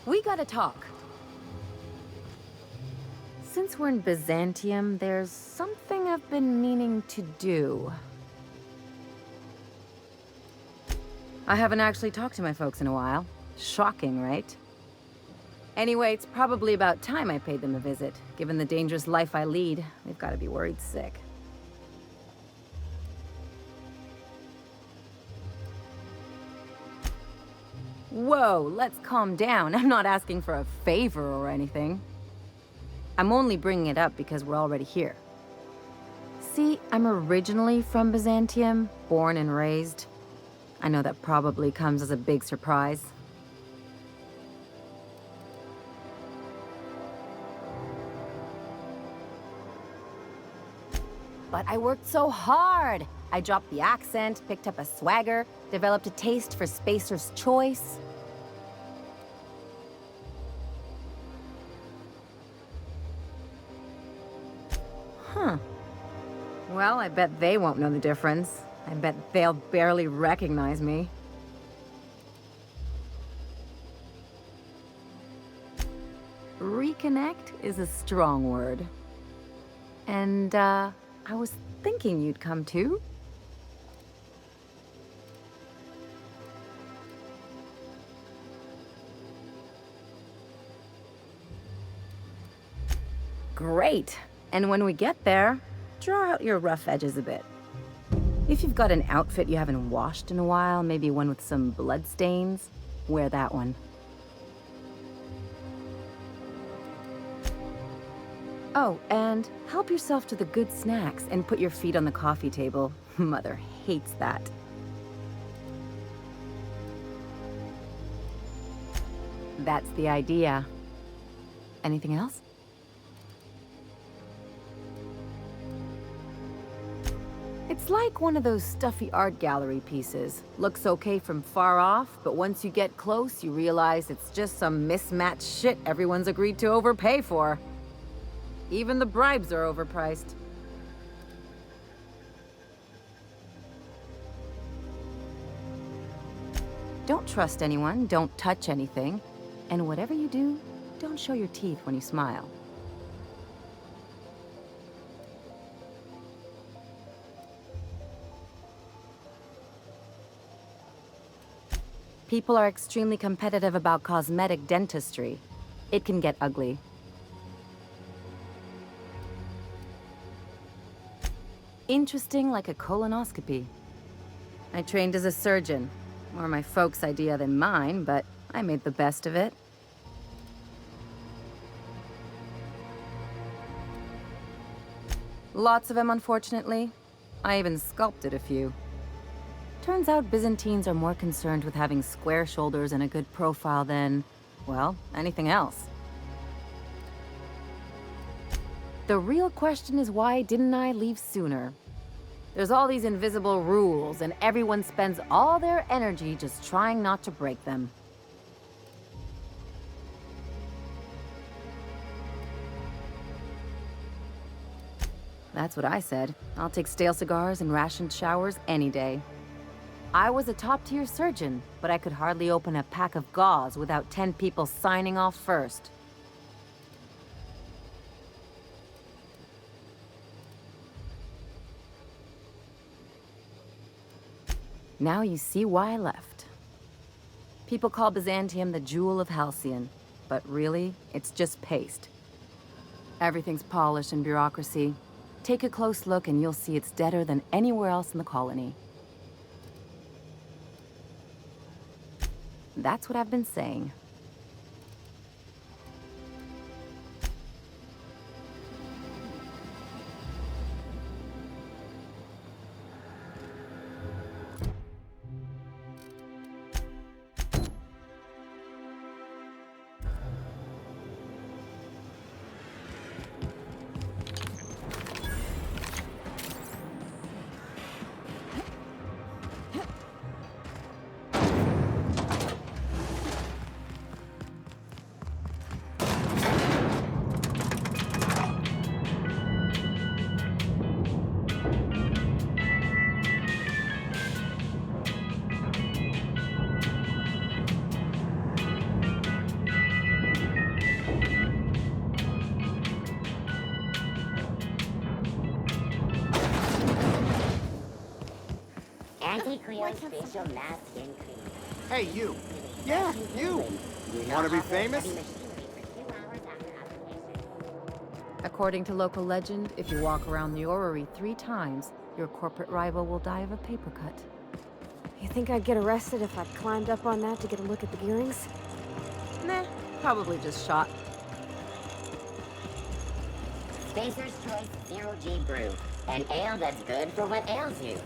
We gotta talk. Since we're in Byzantium, there's something I've been meaning to do. I haven't actually talked to my folks in a while. Shocking, right? Anyway, it's probably about time I paid them a visit. Given the dangerous life I lead, they've got to be worried sick. Whoa, let's calm down. I'm not asking for a favor or anything. I'm only bringing it up because we're already here. See, I'm originally from Byzantium, born and raised. I know that probably comes as a big surprise. But I worked so hard! I dropped the accent, picked up a swagger, developed a taste for Spacer's Choice. Huh. Well, I bet they won't know the difference. I bet they'll barely recognize me. Reconnect is a strong word. And, I was thinking you'd come too. Great! And when we get there, draw out your rough edges a bit. If you've got an outfit you haven't washed in a while, maybe one with some blood stains, wear that one. Oh, and help yourself to the good snacks and put your feet on the coffee table. Mother hates that. That's the idea. Anything else? It's like one of those stuffy art gallery pieces. Looks okay from far off, but once you get close, you realize it's just some mismatched shit everyone's agreed to overpay for. Even the bribes are overpriced. Don't trust anyone, don't touch anything, and whatever you do, don't show your teeth when you smile. People are extremely competitive about cosmetic dentistry. It can get ugly. Interesting like a colonoscopy. I trained as a surgeon. More my folks' idea than mine, but I made the best of it. Lots of them, unfortunately. I even sculpted a few. Turns out Byzantines are more concerned with having square shoulders and a good profile than, well, anything else. The real question is, why didn't I leave sooner? There's all these invisible rules, and everyone spends all their energy just trying not to break them. That's what I said. I'll take stale cigars and rationed showers any day. I was a top-tier surgeon, but I could hardly open a pack of gauze without 10 people signing off first. Now you see why I left. People call Byzantium the jewel of Halcyon, but really, it's just paste. Everything's polish and bureaucracy. Take a close look and you'll see it's deader than anywhere else in the colony. That's what I've been saying. Hey, you. Yeah, you. Want to be famous? According to local legend, if you walk around the orrery 3 times, your corporate rival will die of a paper cut. You think I'd get arrested if I climbed up on that to get a look at the gearings? Nah, probably just shot. Spacer's Choice Zero G Brew. An ale that's good for what ails you.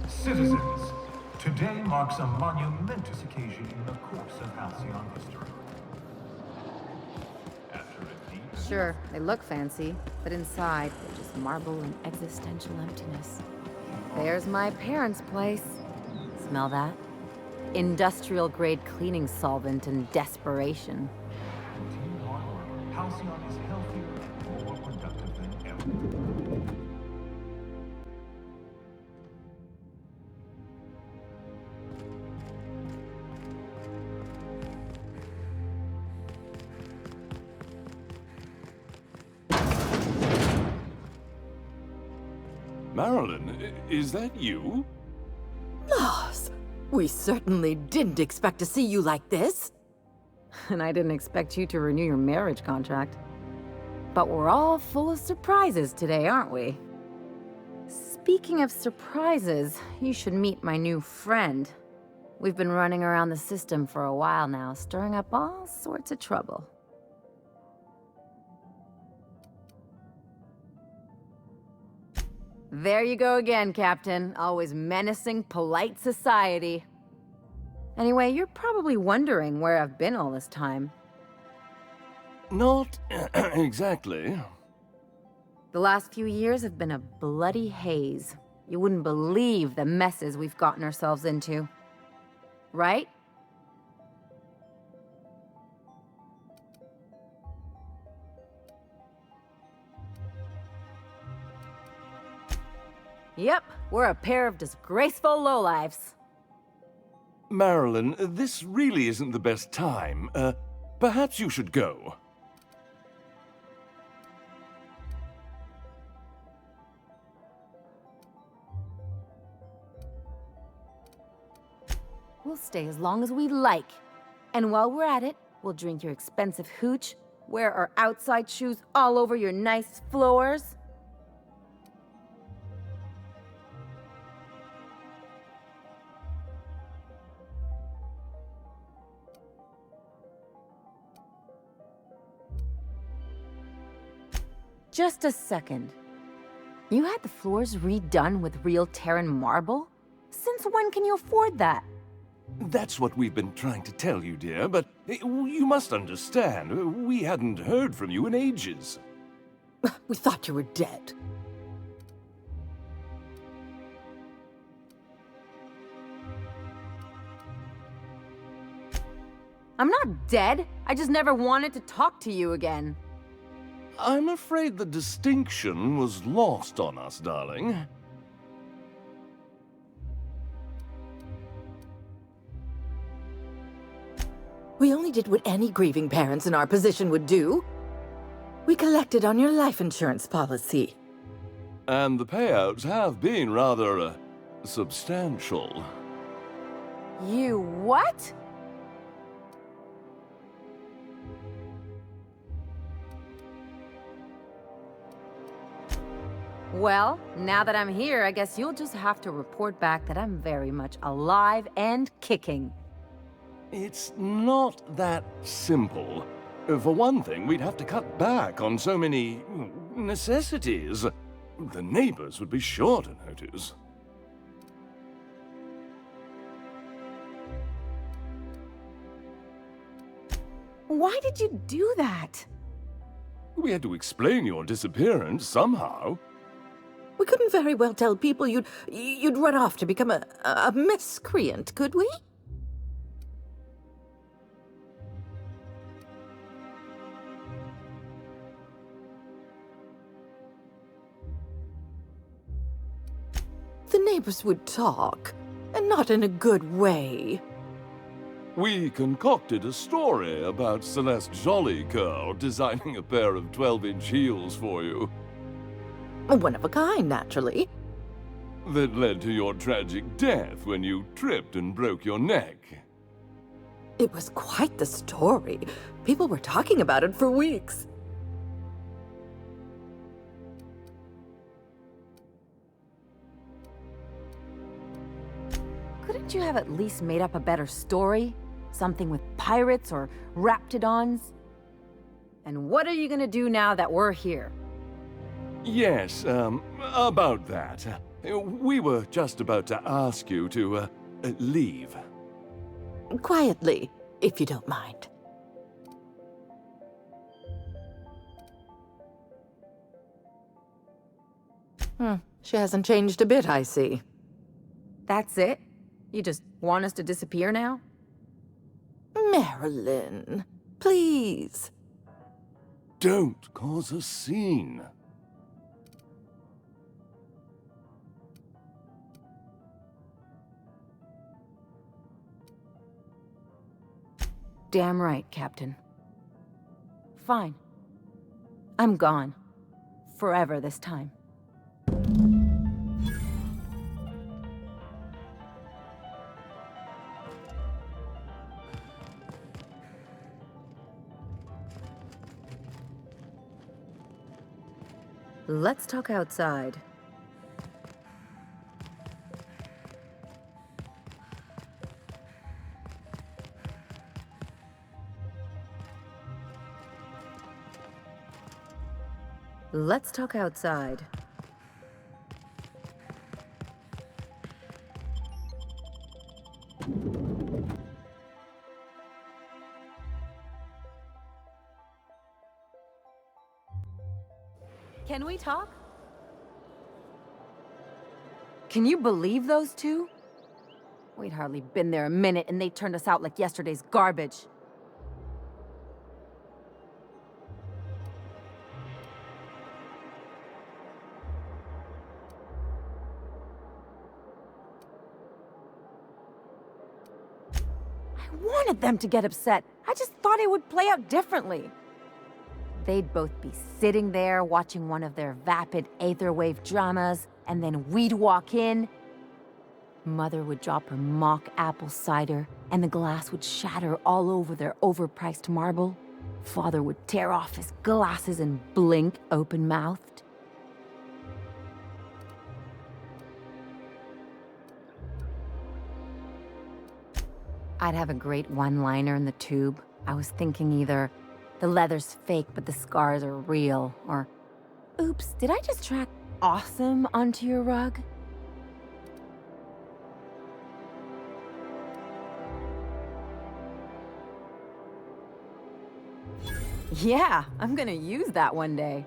Citizens, today marks a monumentous occasion in the course of Halcyon history. After a deep... Sure, they look fancy, but inside, they're just marble and existential emptiness. There's my parents' place. Smell that? Industrial-grade cleaning solvent and desperation. Routine hard work, Halcyon is healthier and more productive than ever. Marilyn, is that you? Lars, we certainly didn't expect to see you like this. And I didn't expect you to renew your marriage contract. But we're all full of surprises today, aren't we? Speaking of surprises, you should meet my new friend. We've been running around the system for a while now, stirring up all sorts of trouble. There you go again, Captain. Always menacing polite society. Anyway, you're probably wondering where I've been all this time. Not exactly. The last few years have been a bloody haze. You wouldn't believe the messes we've gotten ourselves into. Right? Yep, we're a pair of disgraceful lowlifes. Marilyn, this really isn't the best time. Perhaps you should go. We'll stay as long as we like. And while we're at it, we'll drink your expensive hooch, wear our outside shoes all over your nice floors. Just a second. You had the floors redone with real Terran marble? Since when can you afford that? That's what we've been trying to tell you, dear, but you must understand, we hadn't heard from you in ages. We thought you were dead. I'm not dead. I just never wanted to talk to you again. I'm afraid the distinction was lost on us, darling. We only did what any grieving parents in our position would do. We collected on your life insurance policy. And the payouts have been rather, substantial. You what? Well, now that I'm here, I guess you'll just have to report back that I'm very much alive and kicking. It's not that simple. For one thing, we'd have to cut back on so many necessities. The neighbors would be sure to notice. Why did you do that? We had to explain your disappearance somehow. We couldn't very well tell people you'd run off to become a miscreant, could we? The neighbors would talk, and not in a good way. We concocted a story about Celeste Jollycurl designing a pair of 12-inch heels for you. One of a kind, naturally. That led to your tragic death when you tripped and broke your neck. It was quite the story. People were talking about it for weeks. Couldn't you have at least made up a better story? Something with pirates or raptidons? And what are you gonna do now that we're here? Yes, about that. We were just about to ask you to, leave. Quietly, if you don't mind. She hasn't changed a bit, I see. That's it? You just want us to disappear now? Marilyn, please. Don't cause a scene. Damn right, Captain. Fine. I'm gone. Forever this time. Let's talk outside. Let's talk outside. Can we talk? Can you believe those two? We'd hardly been there a minute and they turned us out like yesterday's garbage. I wanted them to get upset. I just thought it would play out differently. They'd both be sitting there watching one of their vapid aetherwave dramas, and then we'd walk in. Mother would drop her mock apple cider, and the glass would shatter all over their overpriced marble. Father would tear off his glasses and blink open-mouthed. I'd have a great one-liner in the tube. I was thinking either, the leather's fake but the scars are real, or, oops, did I just track awesome onto your rug? Yeah, I'm gonna use that one day.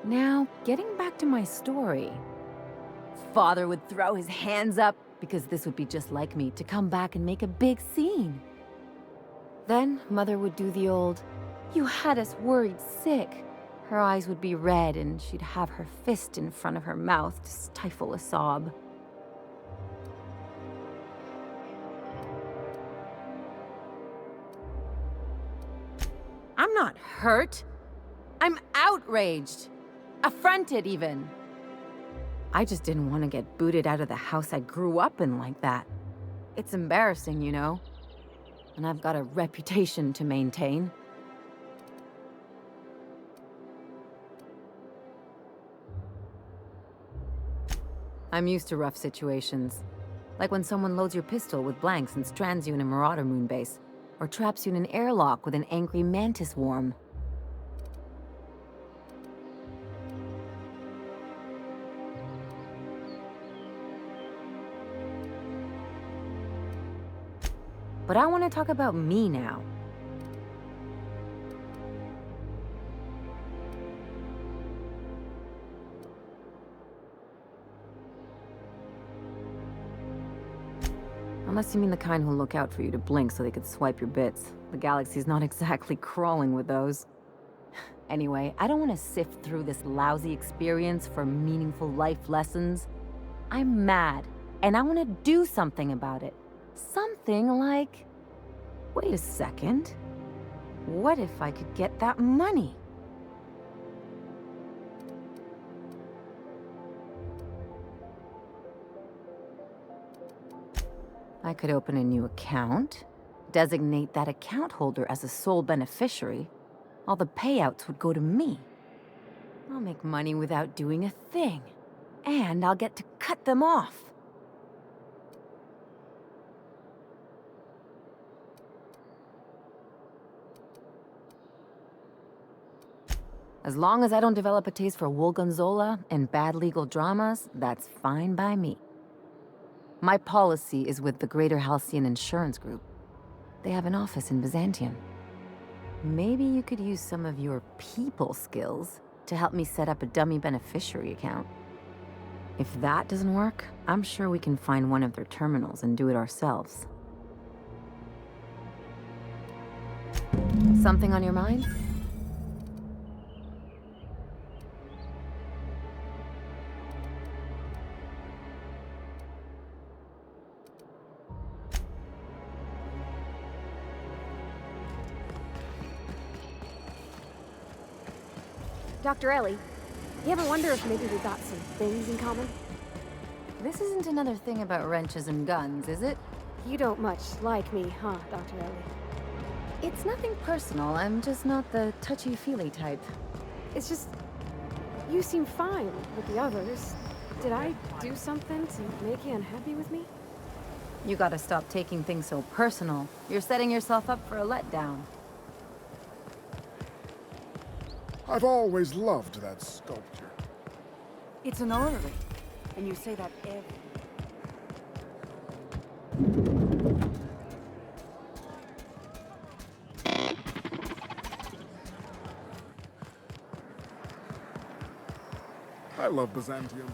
Now, getting back to my story. Father would throw his hands up, because this would be just like me, to come back and make a big scene. Then Mother would do the old, "You had us worried sick." Her eyes would be red and she'd have her fist in front of her mouth to stifle a sob. I'm not hurt. I'm outraged. Affronted, even. I just didn't want to get booted out of the house I grew up in like that. It's embarrassing, you know. And I've got a reputation to maintain. I'm used to rough situations. Like when someone loads your pistol with blanks and strands you in a Marauder moonbase, or traps you in an airlock with an angry mantis worm. But I want to talk about me now. Unless you mean the kind who'll look out for you to blink so they could swipe your bits. The galaxy's not exactly crawling with those. Anyway, I don't want to sift through this lousy experience for meaningful life lessons. I'm mad, and I want to do something about it. Something like... Wait a second. What if I could get that money? I could open a new account, designate that account holder as a sole beneficiary. All the payouts would go to me. I'll make money without doing a thing. And I'll get to cut them off. As long as I don't develop a taste for Woolgonzola and bad legal dramas, that's fine by me. My policy is with the Greater Halcyon Insurance Group. They have an office in Byzantium. Maybe you could use some of your people skills to help me set up a dummy beneficiary account. If that doesn't work, I'm sure we can find one of their terminals and do it ourselves. Something on your mind? Dr. Ellie, you ever wonder if maybe we got some things in common? This isn't another thing about wrenches and guns, is it? You don't much like me, huh, Dr. Ellie? It's nothing personal. I'm just not the touchy-feely type. It's just... you seem fine with the others. Did I do something to make you unhappy with me? You gotta stop taking things so personal. You're setting yourself up for a letdown. I've always loved that sculpture. It's an orrery, and you say that every... I love Byzantium.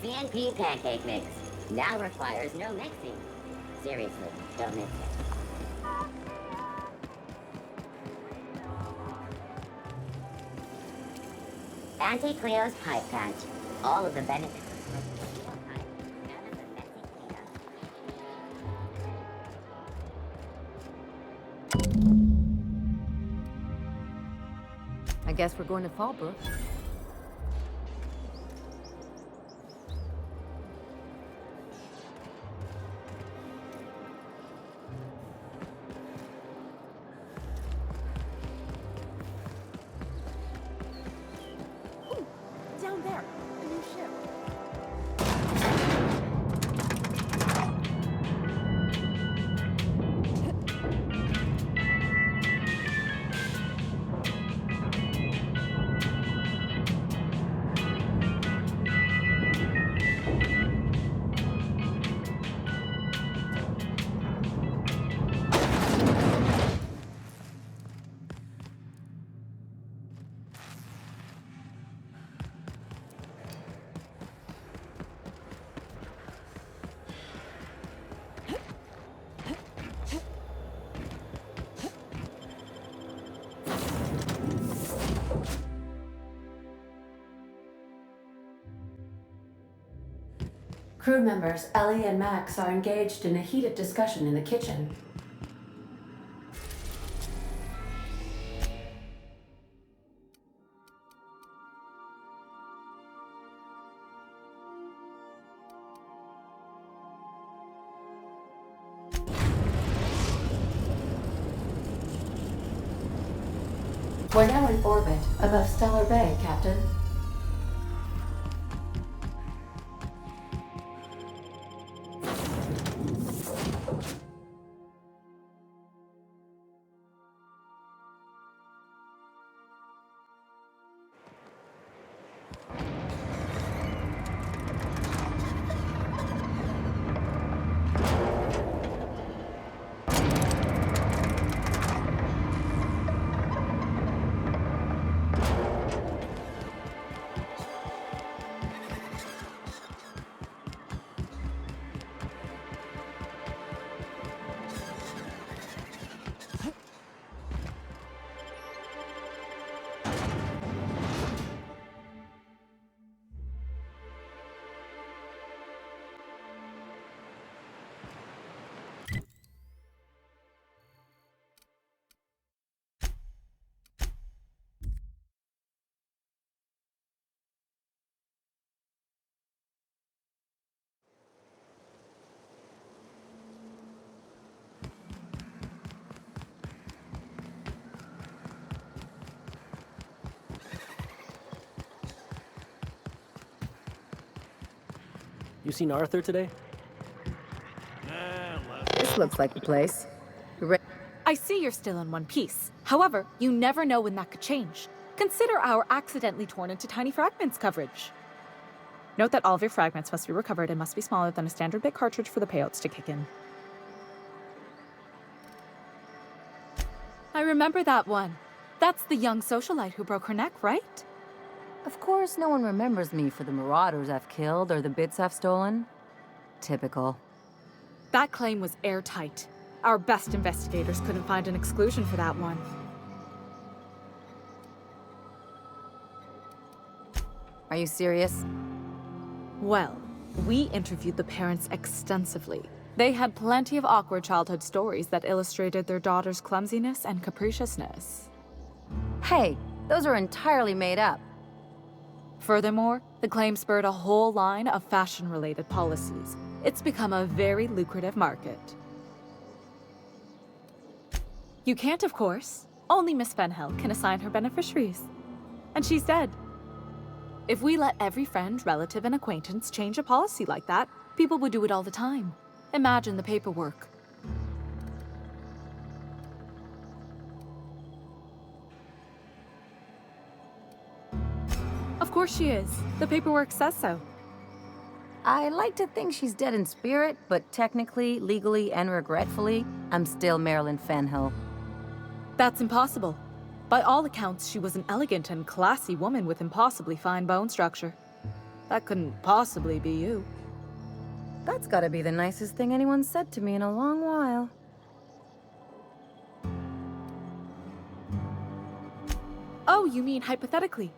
CNP pancake mix now requires no mixing. Seriously, don't mix it. Auntie Cleo's pipe patch. All of the benefits of smoking Cleo pipe. None of the messy cleanup. I guess we're going to Fallbrook. Down there, a new ship. Crew members Ellie and Max are engaged in a heated discussion in the kitchen. We're now in orbit above Stellar Bay, Captain. You seen Arthur today? This looks like the place. I see you're still in one piece. However, you never know when that could change. Consider our accidentally torn into tiny fragments coverage. Note that all of your fragments must be recovered and must be smaller than a standard bit cartridge for the payouts to kick in. I remember that one. That's the young socialite who broke her neck, right? Of course, no one remembers me for the marauders I've killed or the bits I've stolen. Typical. That claim was airtight. Our best investigators couldn't find an exclusion for that one. Are you serious? Well, we interviewed the parents extensively. They had plenty of awkward childhood stories that illustrated their daughter's clumsiness and capriciousness. Hey, those are entirely made up. Furthermore, the claim spurred a whole line of fashion-related policies. It's become a very lucrative market. You can't, of course. Only Miss Fenhill can assign her beneficiaries. And she's dead. If we let every friend, relative, and acquaintance change a policy like that, people would do it all the time. Imagine the paperwork. Of course she is. The paperwork says so. I like to think she's dead in spirit, but technically, legally, and regretfully, I'm still Marilyn Fenhill. That's impossible. By all accounts, she was an elegant and classy woman with impossibly fine bone structure. That couldn't possibly be you. That's gotta be the nicest thing anyone's said to me in a long while. Oh, you mean hypothetically?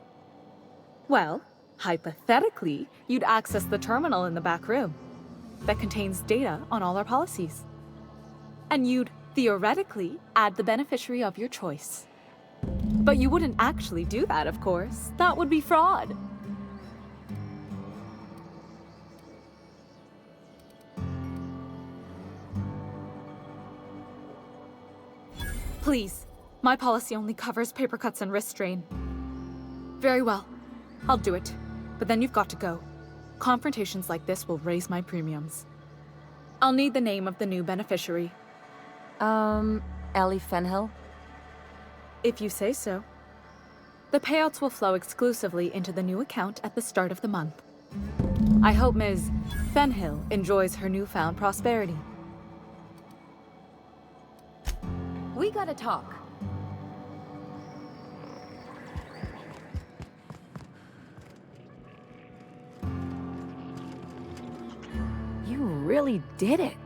Well, hypothetically, you'd access the terminal in the back room that contains data on all our policies. And you'd, theoretically, add the beneficiary of your choice. But you wouldn't actually do that, of course. That would be fraud. Please, my policy only covers paper cuts and wrist strain. Very well, I'll do it. But then you've got to go. Confrontations like this will raise my premiums. I'll need the name of the new beneficiary. Ellie Fenhill? If you say so. The payouts will flow exclusively into the new account at the start of the month. I hope Ms. Fenhill enjoys her newfound prosperity. We gotta talk. You really did it.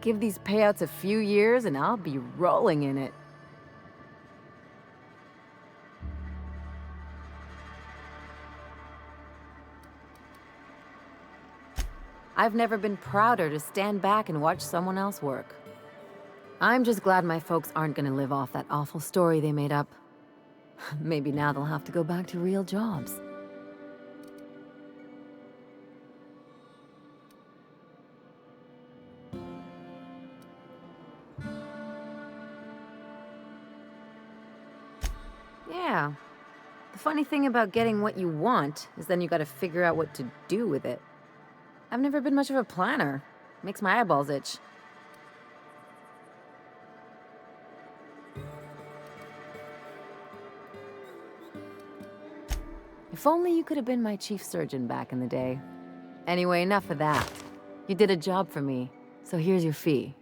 Give these payouts a few years and I'll be rolling in it. I've never been prouder to stand back and watch someone else work. I'm just glad my folks aren't gonna live off that awful story they made up. Maybe now they'll have to go back to real jobs. Yeah. The funny thing about getting what you want is then you gotta figure out what to do with it. I've never been much of a planner. Makes my eyeballs itch. If only you could have been my chief surgeon back in the day. Anyway, enough of that. You did a job for me, so here's your fee.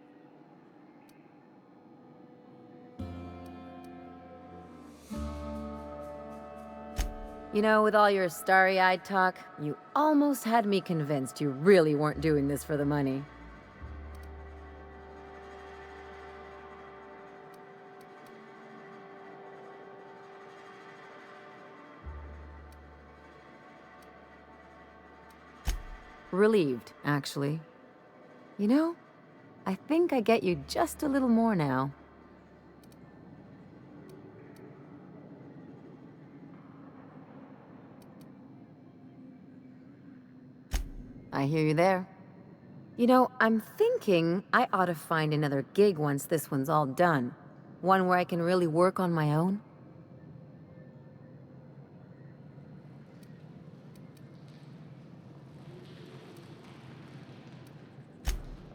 You know, with all your starry-eyed talk, you almost had me convinced you really weren't doing this for the money. Relieved, actually. You know, I think I get you just a little more now. I hear you there. You know, I'm thinking I ought to find another gig once this one's all done. One where I can really work on my own.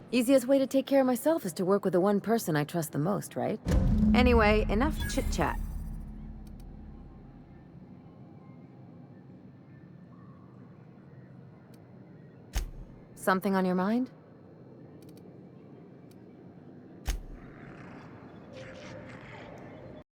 Easiest way to take care of myself is to work with the one person I trust the most, right? Anyway, enough chit-chat. Something on your mind?